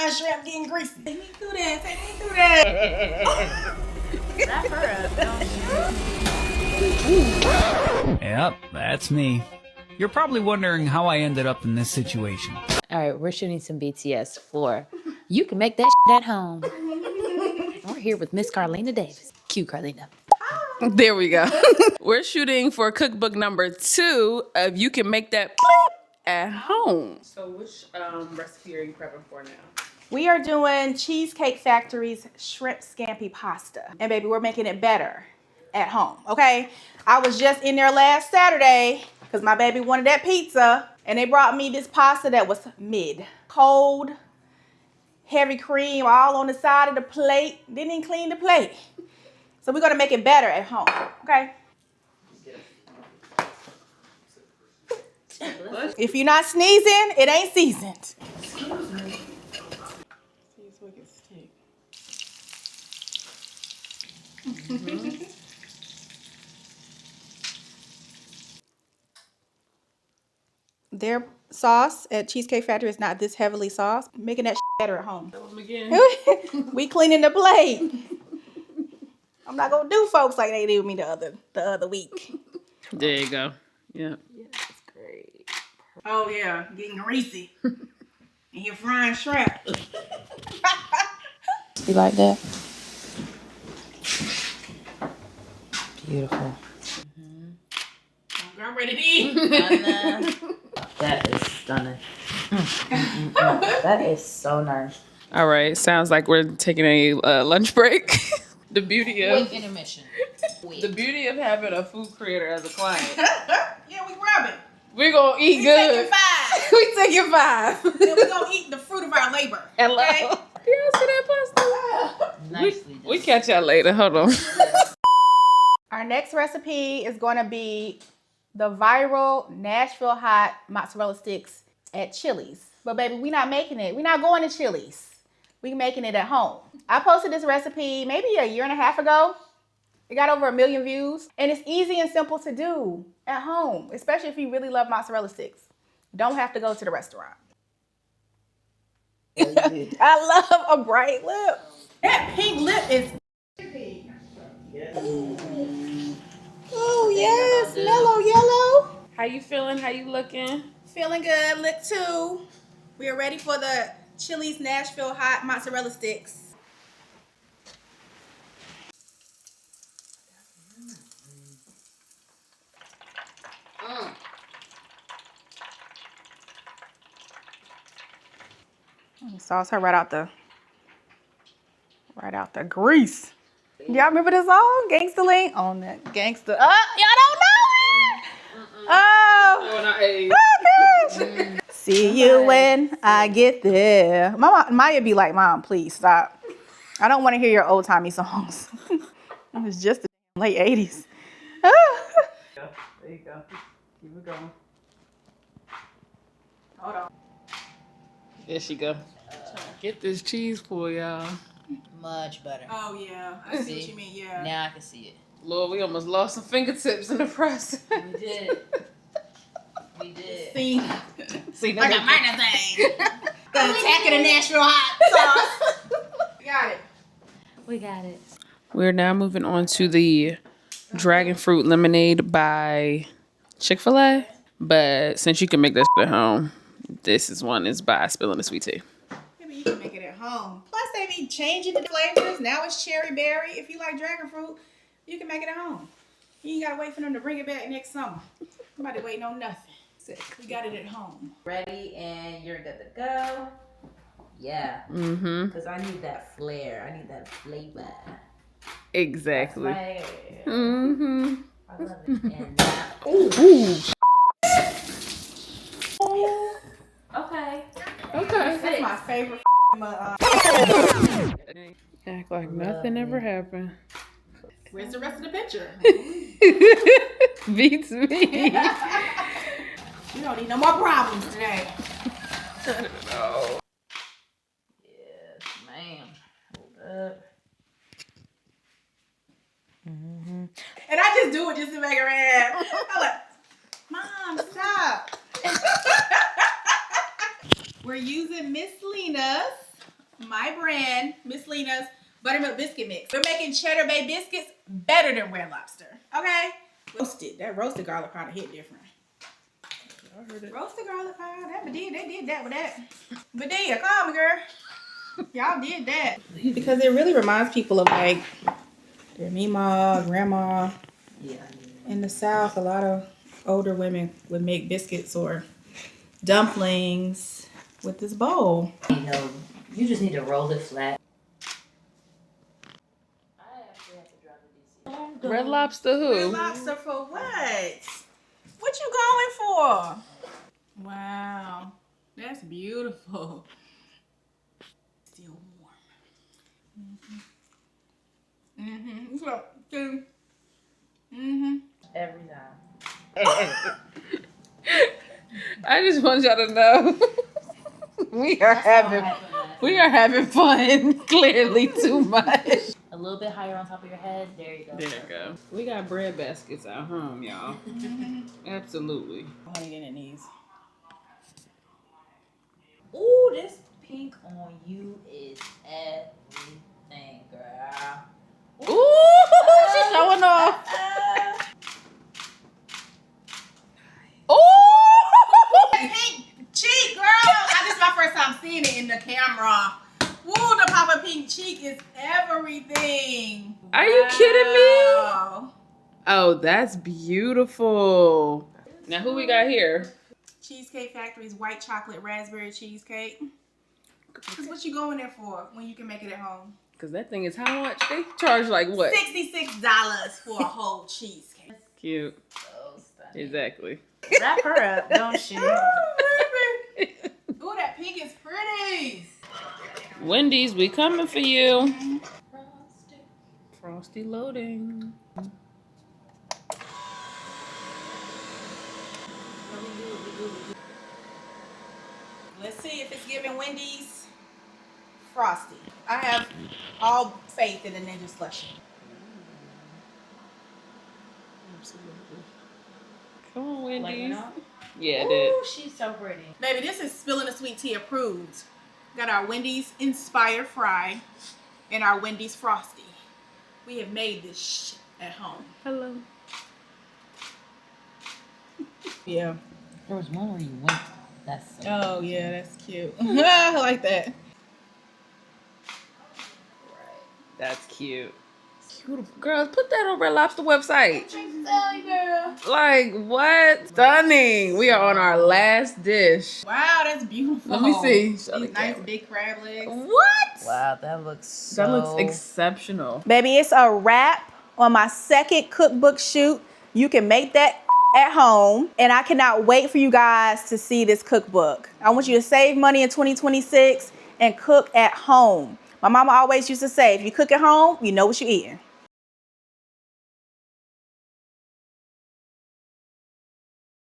frying shrimp getting greasy. Take me through that. Take me through that. Wrap her up, don't you? Yep, that's me. You're probably wondering how I ended up in this situation. All right, we're shooting some BTS for You Can Make That at Home. We're here with Miss Carlina Davis. Cue Carlina. There we go. We're shooting for cookbook number 2 of You Can Make That at Home. So which recipe are you prepping for now? We are doing Cheesecake Factory's shrimp scampi pasta. And baby, we're making it better at home, okay? I was just in there last Saturday because my baby wanted that pizza. And they brought me this pasta that was mid. Cold, heavy cream all on the side of the plate. Didn't even clean the plate. So we're gonna make it better at home, okay? If you're not sneezing, it ain't seasoned. Excuse me. Their sauce at Cheesecake Factory is not this heavily sauced. Making that better at home. We cleaning the plate. I'm not gonna do folks like they did me the other week. There you go. Yeah. Yeah, that's great. Oh yeah, getting greasy. And you're frying shrimp. You like that? Beautiful. I'm ready to eat. That is stunning. That is so nice. All right. Sounds like we're taking a lunch break. The beauty of Intermission. the beauty of having a food creator as a client. Yeah, we rubbing. We're gonna eat We good. taking 5. We taking 5. Then we gonna eat the fruit of our labor. Hello. Okay? Y'all see that pasta? Nicely done. We catch y'all later. Hold on. Our next recipe is gonna be the viral Nashville hot mozzarella sticks at Chili's. But baby, we not making it. We not going to Chili's. We making it at home. I posted this recipe maybe a year and a half ago. It got over 1 million views. And it's easy and simple to do at home, especially if you really love mozzarella sticks. Don't have to go to the restaurant. I love a bright lip. That pink lip is... Oh yes, mellow yellow. How you feeling? How you looking? Feeling good, look too. We are ready for the Chili's Nashville hot mozzarella sticks. Sauce her right out the grease. Y'all remember this song? Gangsta Link? On that gangsta. Y'all don't know it? Oh gosh. See you when I get there. Mama, Maya be like, Mom, please stop. I don't want to hear your old timey songs. It was just the late 80s. There you go. Keep it going. Hold on. There she go. Get this cheese for y'all. Much better. Oh yeah, I see what you mean. Yeah. Now I can see it. Lord, we almost lost some fingertips in the process. We did. We did. See, See, I got minor thing. The attack of the Nashville hot sauce. Got it. We got it. We're now moving on to the dragon fruit lemonade by Chick-fil-A. But since you can make this at home, this is one is by Spilling the Sweet Tea. Maybe you can make it at home. Plus, they be changing the flavors. Now it's cherry berry. If you like dragon fruit, you can make it at home. You ain't gotta wait for them to bring it back next summer. Nobody waiting on nothing. We got it at home. Ready and you're good to go. Yeah. Mm-hmm. Because I need that flair. I need that flavor. Exactly. Flair. Mm-hmm. I love it. And that. Okay. Okay. That's my favorite. Act like nothing ever happened. Where's the rest of the picture? Beats me. You don't need no more problems today. No. Yes, ma'am. Hold up. Mm-hmm. And I just do it just to make her mad. I'm like, Mom, stop. We're using Miss Lena's my brand, Miss Lena's Buttermilk Biscuit Mix. We're making Cheddar Bay biscuits better than Red Lobster, okay? Roasted. That roasted garlic powder hit different. I heard it. Roasted garlic powder. That Medea, they did that with that. Medea, come on, girl. Y'all did that. Because it really reminds people of like their mima, grandma. Yeah. In the South, a lot of older women would make biscuits or dumplings with this bowl. You know, you just need to roll it flat. I actually have to drive to DC. Red Lobster who? Red Lobster for what? What you going for? Wow, that's beautiful. Still warm. Mm-hmm. Mm-hmm. Every time. I just want y'all to know we are having fun. Clearly too much. A little bit higher on top of your head. There you go. There you go. We got bread baskets at home, y'all. Absolutely. I want to get in these. Ooh, this pink on you is everything, girl. Ooh, she's showing off. Ooh, pink cheek, girl. This is my first time seeing it in the camera. Woo, the Papa Pink cheek is everything. Are you kidding me? Wow. Oh, that's beautiful. Now who we got here? Cheesecake Factory's white chocolate raspberry cheesecake. That's what you going there for when you can make it at home. Because that thing is how much? They charge like what? $66 for a whole cheesecake. Cute. So stunning. Exactly. Wrap her up, don't she? Ooh, that pink is pretty. Wendy's, we coming for you. Frosty loading. Let's see if it's giving Wendy's Frosty. I have all faith in the Ninja Slushy. Absolutely. Come on, Wendy's. Lighten up. Yeah, it did. Ooh, she's so pretty. Baby, this is Spilling the Sweet Tea approved. Got our Wendy's Inspired Fry and our Wendy's Frosty. We have made this shit at home. Hello. Yeah. There was one where you went. That's so Oh, yeah, that's cute. I like that. That's cute. Beautiful. Girls, put that on Red Lobster website. Girl. Like, what? Stunning. We are on our last dish. Wow, that's beautiful. Let me see. These Show the nice camera. big crab legs. What? Wow, that looks so... That looks exceptional. Baby, it's a wrap on my second cookbook shoot. You can make that at home. And I cannot wait for you guys to see this cookbook. I want you to save money in 2026 and cook at home. My mama always used to say, if you cook at home, you know what you're eating.